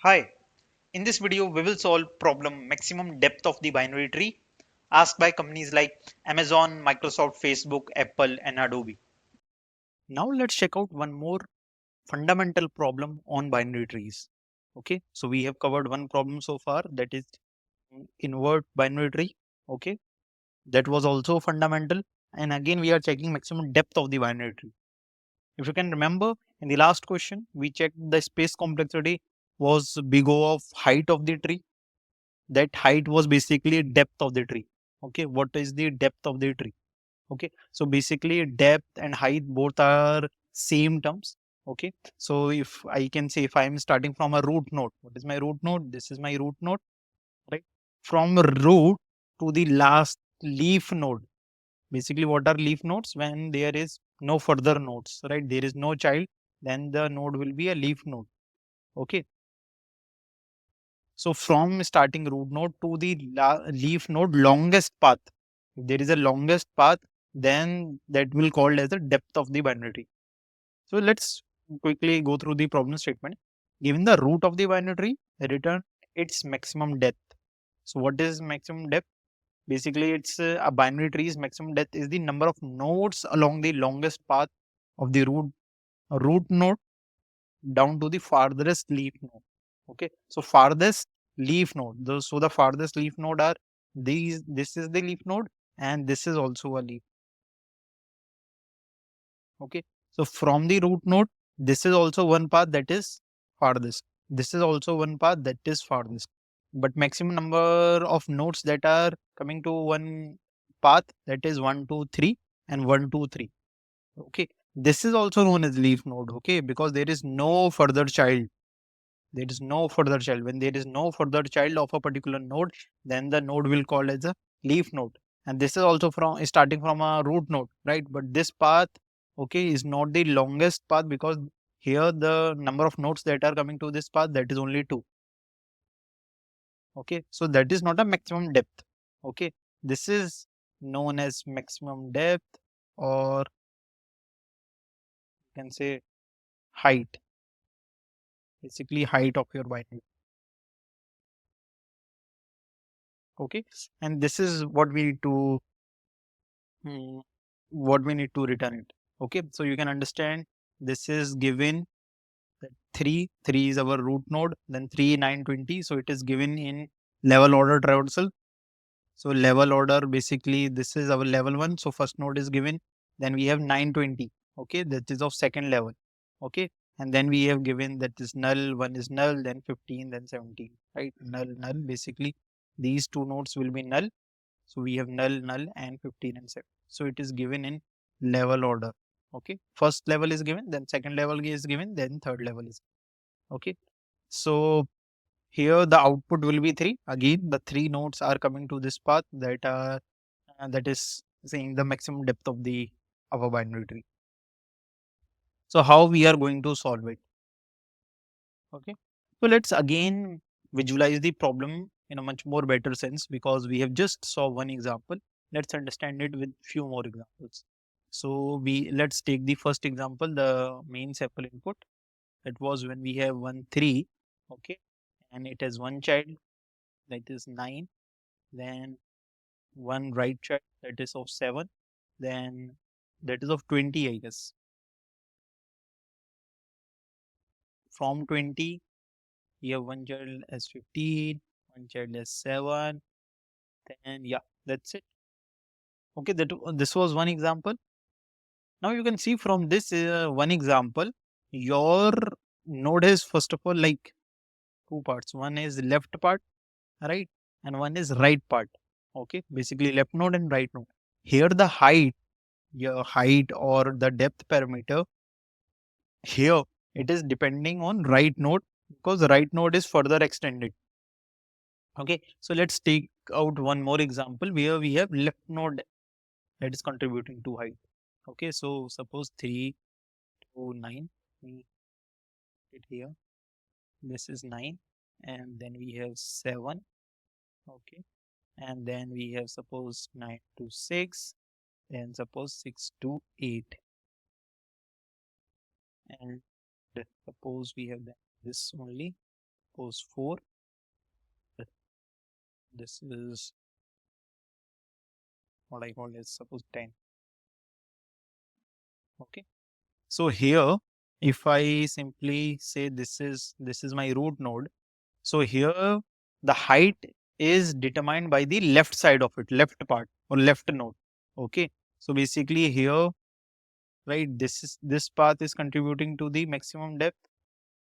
Hi, in this video we will solve problem maximum depth of the binary tree asked by companies like Amazon, Microsoft, Facebook, Apple and Adobe. Now let's check out one more fundamental problem on binary trees. Okay, so we have covered one problem so far, that is invert binary tree. Okay, that was also fundamental, and again we are checking maximum depth of the binary tree. If you can remember, in the last question we checked the space complexity was big O of height of the tree. That height was basically depth of the tree. Okay, what is the depth of the tree? Okay, so basically depth and height both are same terms. Okay, so if I can say, if I am starting from a root node, what is my root node? This is my root node, right? From root to the last leaf node, basically what are leaf nodes? When there is no further nodes, right? There is no child, then the node will be a leaf node. Okay, so from starting root node to the leaf node longest path, if there is a longest path, then that will called as the depth of the binary tree. So let's quickly go through the problem statement. Given the root of the binary tree, return its maximum depth. So what is maximum depth? Basically, it's a binary tree's maximum depth is the number of nodes along the longest path of the root node down to the farthest leaf node. Okay, so farthest leaf node. So the farthest leaf node are these. This is the leaf node, and this is also a leaf. Okay, so from the root node, this is also one path that is farthest. This is also one path that is farthest. But maximum number of nodes that are coming to one path, that is 1, 2, 3, and 1, 2, 3. Okay, this is also known as leaf node. Okay, because there is no further child. There is no further child. When there is no further child of a particular node, then the node will call as a leaf node. And this is also from starting from a root node, right? But this path, okay, is not the longest path, because here the number of nodes that are coming to this path, that is only 2. Okay, so that is not a maximum depth. Okay, this is known as maximum depth, or you can say height, basically height of your binary. Okay, and this is what we need to return it. Okay, so you can understand, this is given that 3 is our root node, then 3, 9, 20. So it is given in level order traversal. So level order, basically this is our level 1. So first node is given, then we have 9, 20. Okay, that is of second level. Okay, and then we have given that is null, 1 is null, then 15, then 17, right? Null, null, basically these two nodes will be null. So we have null, null, and 15 and 7. So it is given in level order. Okay, first level is given, then second level is given, then third level is okay. So here the output will be 3. Again, the 3 nodes are coming to this path, that is saying the maximum depth of the our binary tree. So how we are going to solve it? Okay, so let's again visualize the problem in a much more better sense, because we have just saw one example. Let's understand it with few more examples. So let's take the first example, the main sample input. That was when we have 1, 3. Okay, and it has one child, that is 9. Then one right child, that is of 7. Then that is of 20, I guess. From 20, we have one child as 15, one child as 7. Then yeah, that's it. Okay, this was one example. Now you can see from this one example, your node is first of all like two parts. One is left part, right, and one is right part. Okay, basically left node and right node. Here the height, your height or the depth parameter, here it is depending on right node, because the right node is further extended. Okay, so let's take out one more example where we have left node that is contributing to height. Okay, so suppose 3 to 9, we it here. This is 9, and then we have 7. Okay, and then we have suppose 9 to 6, then suppose 6 to 8, and suppose we have this only. suppose 4. This is what I call is suppose 10. Okay. So here, if I simply say this is my root node, so here the height is determined by the left side of it, left part or left node. Okay. So basically here, right, this path is contributing to the maximum depth.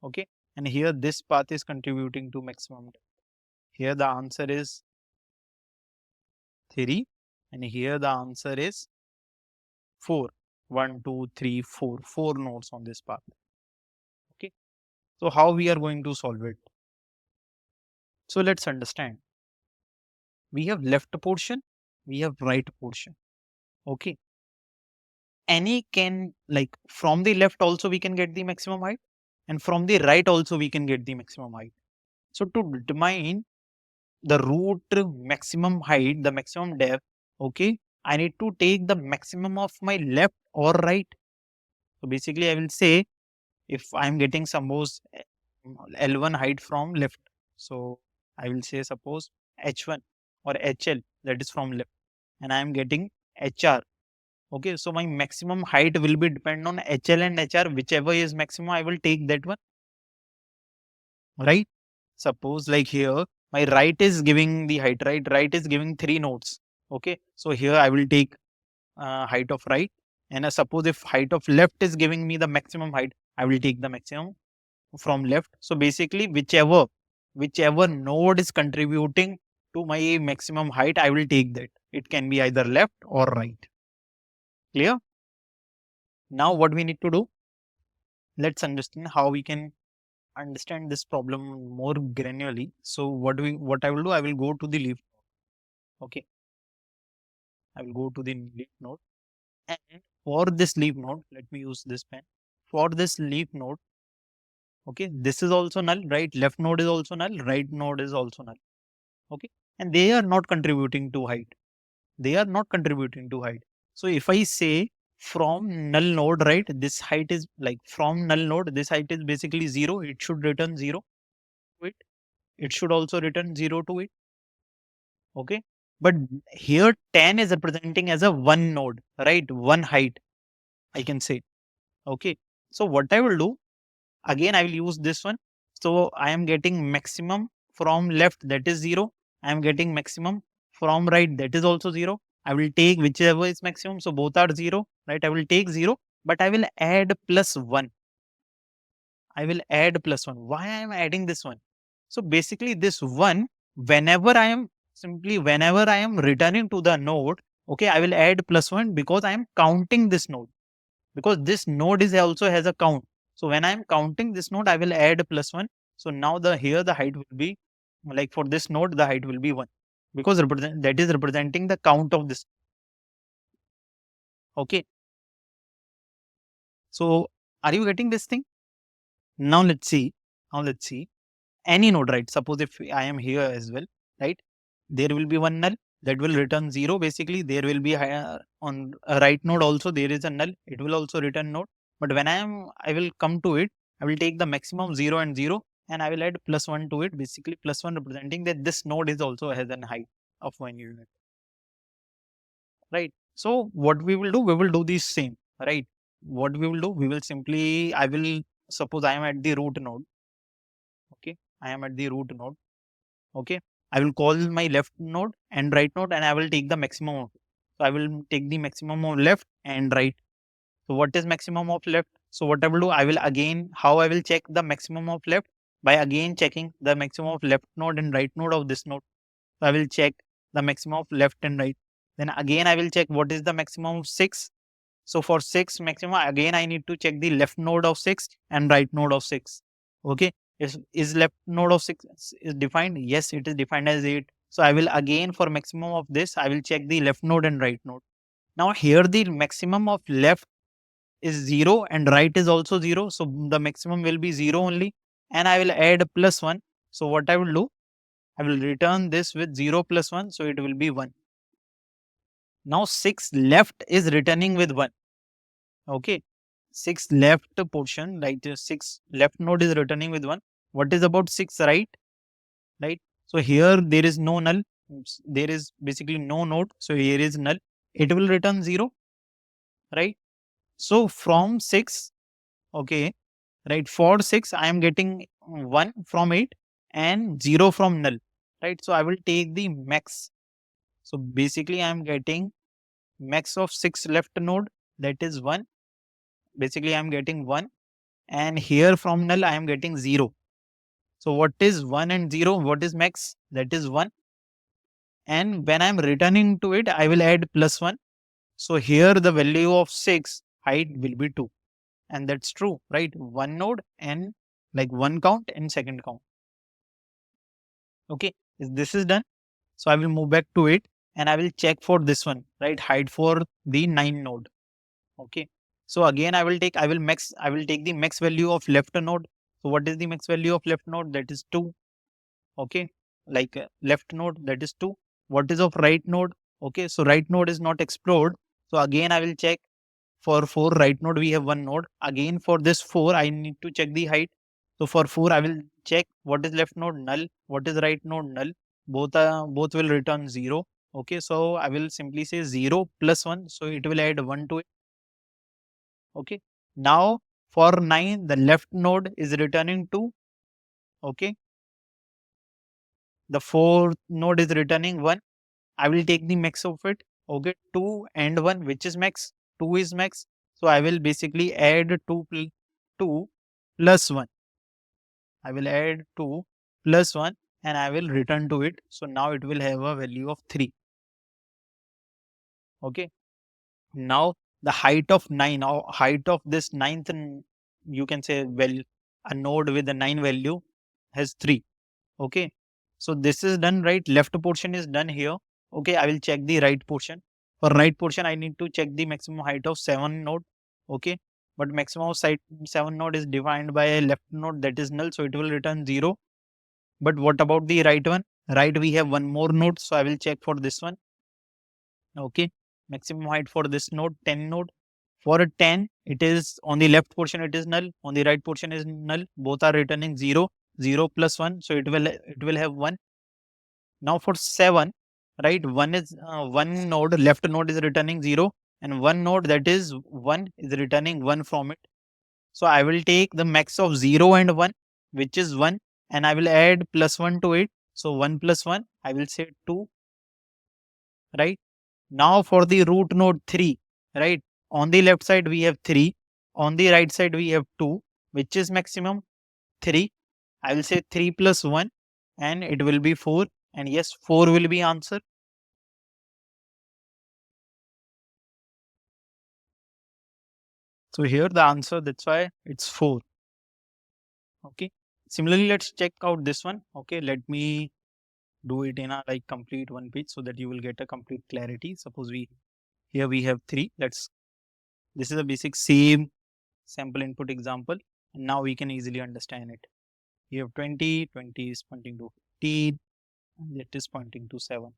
Okay. And here this path is contributing to maximum depth. Here the answer is 3 and here the answer is 4. 1, 2, 3, 4. 4 nodes on this path. Okay. So how we are going to solve it? So let's understand. We have left portion, we have right portion. Okay. Any can, like, from the left also we can get the maximum height and from the right also we can get the maximum height. So to determine the root maximum height, the maximum depth, okay, I need to take the maximum of my left or right. So basically I will say if I am getting suppose L1 height from left, so I will say suppose H1 or HL, that is from left, and I am getting HR. Okay, so my maximum height will be depend on HL and HR, whichever is maximum, I will take that one. Right? Suppose like here, my right is giving the height, right? Right is giving 3 nodes. Okay, so here I will take height of right, and suppose if height of left is giving me the maximum height, I will take the maximum from left. So basically, whichever node is contributing to my maximum height, I will take that. It can be either left or right. Clear? Now what we need to do? Let's understand how we can understand this problem more granularly. So what I will do, I will go to the leaf. Okay. I will go to the leaf node, and for this leaf node, let me use this pen. For this leaf node, okay, this is also null, right? Left node is also null, right node is also null. Okay, and they are not contributing to height. They are not contributing to height. So if I say from null node, right, this height is like from null node, this height is basically 0. It should return 0 to it. It should also return 0 to it. Okay, but here 10 is representing as a one node, right? One height, I can say. Okay, so what I will do, again I will use this one. So I am getting maximum from left, that is 0. I am getting maximum from right, that is also 0. I will take whichever is maximum, so both are 0, right? I will take 0, but I will add plus 1. I will add plus 1. Why I am adding this one? So basically this one, whenever I am returning to the node, okay, I will add plus 1 because I am counting this node, because this node is also has a count. So when I am counting this node, I will add plus 1. So now here the height will be, like, for this node the height will be 1, because that is representing the count of this. Okay. So are you getting this thing? Now let's see. Any node, right? Suppose if I am here as well, right? There will be one null that will return 0. Basically, there will be on a right node also there is a null. It will also return node. But when I will come to it, I will take the maximum 0 and 0, and I will add plus 1 to it. Basically, plus 1 representing that this node is also has an height of 1 unit. Right? So what we will do? We will do the same. Right? What we will do? We will simply, suppose I am at the root node. Okay, I am at the root node. Okay, I will call my left node and right node, and I will take the maximum of it. So I will take the maximum of left and right. So what is maximum of left? So what I will do, I will again, how I will check the maximum of left? By again checking the maximum of left node and right node of this node. So I will check the maximum of left and right. Then again I will check what is the maximum of 6. So for 6 maximum, again I need to check the left node of 6 and right node of 6. Okay. Is left node of 6 is defined? Yes, it is defined as 8. So I will again, for maximum of this, I will check the left node and right node. Now here the maximum of left is 0 and right is also 0. So the maximum will be 0 only, and I will add plus 1. So what I will do, I will return this with 0 plus 1. So it will be 1. Now 6 left is returning with 1. Okay. 6 left portion, right? 6 left node is returning with 1. What is about 6, right? Right. So here there is no null. There is basically no node. So here is null. It will return 0, right? So from 6, okay, right, for 6, I am getting 1 from 8 and 0 from null, right? So I will take the max. So basically I am getting max of 6 left node, that is 1. Basically I am getting 1, and here from null I am getting 0. So what is 1 and 0? What is max? That is 1. And when I am returning to it, I will add +1. So here the value of 6 height will be 2. And that's true, right? One node and like one count and second count. Okay, this is done. So I will move back to it and I will check for this one, right? Height for the 9 node. Okay. So again, I will take the max value of left node. So what is the max value of left node? That is 2. Okay. Like left node, that is 2. What is of right node? Okay. So right node is not explored. So again, I will check for 4 right node. We have one node. Again, for this 4, I need to check the height. So for 4, I will check what is left node, null. What is right node, null. Both will return 0. Okay. So I will simply say 0 plus 1. So it will add 1 to it. Okay. Now for 9, the left node is returning 2. Okay. The fourth node is returning 1. I will take the max of it. Okay. 2 and 1, which is max. 2 is max. So I will basically add 2 plus 1. I will add 2 plus 1 and I will return to it. So now it will have a value of 3. Okay. Now the height of 9, or height of this ninth, and you can say, well, a node with a 9 value has 3. Okay. So this is done, right? Left portion is done here. Okay. I will check the right portion. For right portion, I need to check the maximum height of 7 node. Okay. But maximum of 7 node is defined by a left node, that is null. So it will return 0. But what about the right one? Right, we have one more node. So I will check for this one. Okay. Maximum height for this node, 10 node. For a 10, it is on the left portion, it is null. On the right portion is null. Both are returning 0. 0 plus 1. So it will have 1. Now for 7, right? One node, left node is returning 0. And one node, that is 1, is returning 1 from it. So I will take the max of 0 and 1, which is 1, and I will add +1 to it. So 1 plus 1, I will say 2, right? Now for the root node 3, right? On the left side, we have 3. On the right side, we have 2, which is maximum 3. I will say 3 plus 1, and it will be 4. And yes, 4 will be answer. So here the answer, that's why it's 4. Okay. Similarly, let's check out this one. Okay. Let me do it in a like complete one page so that you will get a complete clarity. Suppose here we have 3. This is a basic same sample input example. And now we can easily understand it. You have 20 is pointing to 15, and it is pointing to 7.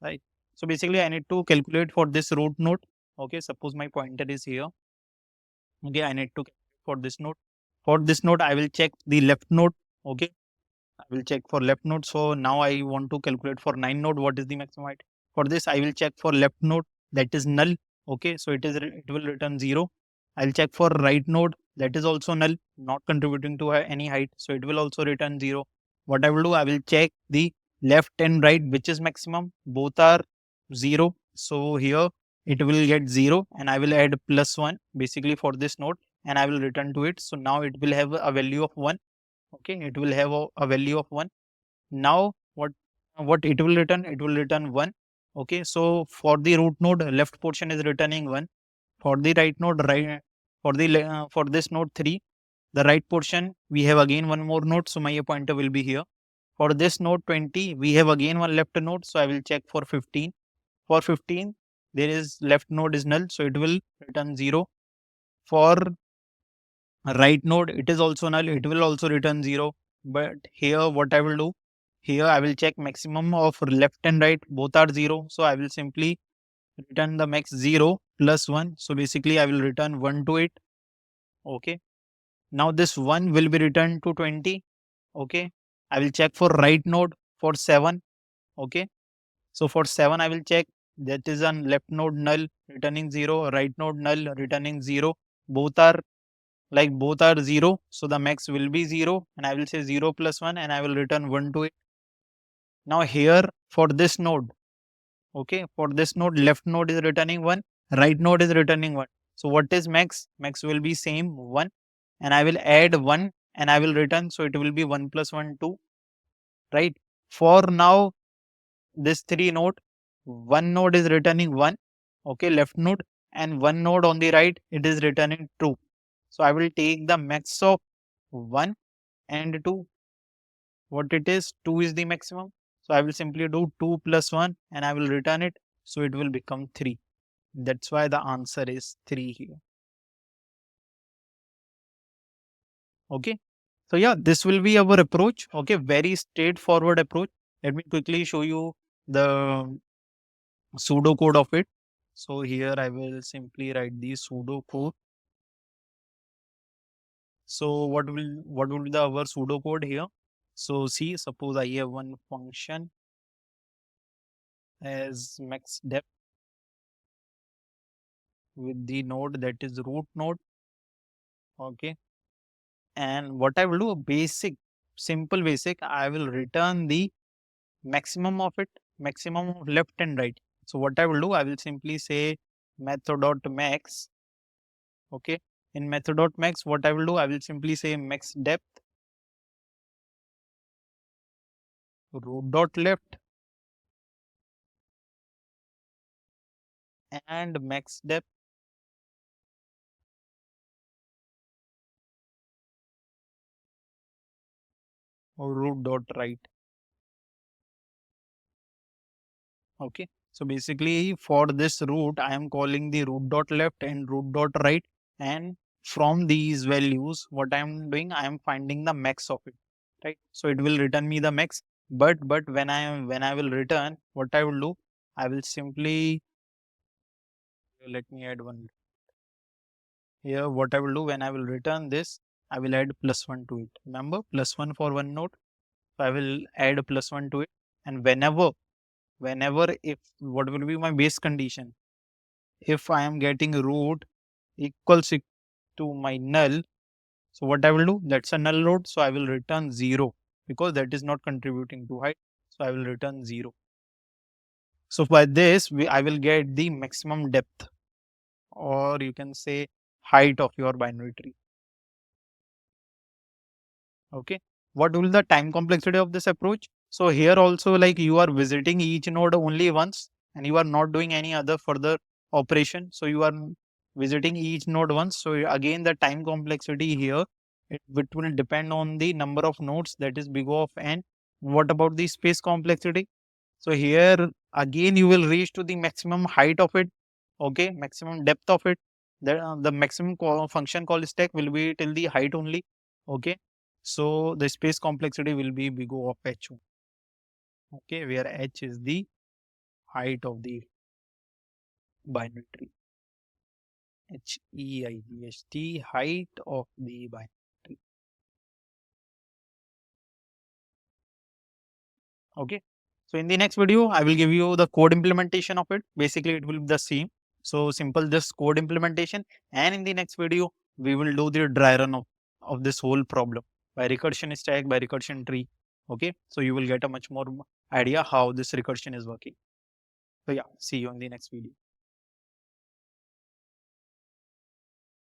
Right. So basically I need to calculate for this root node. Okay. Suppose my pointer is here. Okay. I need to calculate for this node. For this node, I will check the left node. Okay. I will check for left node. So now I want to calculate for 9 node. What is the maximum height? For this, I will check for left node, that is null. Okay. So it will return 0. I'll check for right node, that is also null, not contributing to any height. So it will also return 0. What I will do, I will check the left and right, which is maximum. Both are 0. So here it will get 0 and I will add +1 basically for this node and I will return to it. So now it will have a value of 1. Okay. It will have a value of 1. Now what it will return? It will return 1. Okay. So for the root node, left portion is returning 1. For the right node, for this node 3, the right portion, we have again one more node. So my pointer will be here. For this node 20, we have again one left node. So I will check for 15. For 15, there is left node is null. So it will return 0. For right node, it is also null. It will also return 0. But here what I will do, here I will check maximum of left and right. Both are 0. So I will simply return the max 0 plus 1. So basically I will return 1 to it. Okay. Now this 1 will be returned to 20. Okay. I will check for right node for 7. Okay. So for 7, I will check that is on left node null returning 0, right node null returning 0. Both are both are 0. So the max will be 0 and I will say 0 plus 1 and I will return 1 to it. Now here for this node, okay, for this node, left node is returning 1, right node is returning 1. So what is max? Max will be same 1 and I will add 1 and I will return. So it will be 1 plus 1, 2, right? For now, this 3 node, one node is returning 1, okay, left node, and one node on the right, it is returning 2. So I will take the max of 1 and 2. What it is? 2 is the maximum. So I will simply do 2 plus 1 and I will return it. So it will become 3. That's why the answer is 3 here. Okay. So yeah, this will be our approach. Okay. Very straightforward approach. Let me quickly show you the pseudo code of it. So here I will simply write the pseudo code. So what will be the our pseudo code here? So see, suppose I have one function as max depth with the node that is root node. Okay. And what I will do, simple basic, I will return the maximum of it, maximum of left and right. So what I will do, I will simply say method.max. Okay. In method.max, what I will do, I will simply say max depth root.left and max depth root.right. Okay. So basically for this root, I am calling the root.left and root.right. And from these values, what I am doing, I am finding the max of it. Right. So it will return me the max. But when I will return, what I will do, I will simply let me add one here. What I will do when I will return this, I will add +1 to it. Remember, +1 for one node. So I will add +1 to it. And whenever if what will be my base condition, if I am getting root equals to my null, so what I will do, that's a null root, so I will return 0 because that is not contributing to height, so I will return 0. So by this I will get the maximum depth, or you can say height of your binary tree. Okay. What will the time complexity of this approach? So here also, like, you are visiting each node only once and you are not doing any other further operation. So you are visiting each node once. So again, the time complexity here, it will depend on the number of nodes, that is big O of n. What about the space complexity? So here again, you will reach to the maximum height of it. Okay. Maximum depth of it. The maximum function call stack will be till the height only. Okay. So the space complexity will be big O of h1. Okay, where h is the height of the binary tree. HEIGHT, height of the binary tree. Okay. So in the next video, I will give you the code implementation of it. Basically, it will be the same. So simple this code implementation. And in the next video, we will do the dry run of this whole problem by recursion stack, by recursion tree. Okay. So you will get a much more idea how this recursion is working. So yeah, see you in the next video.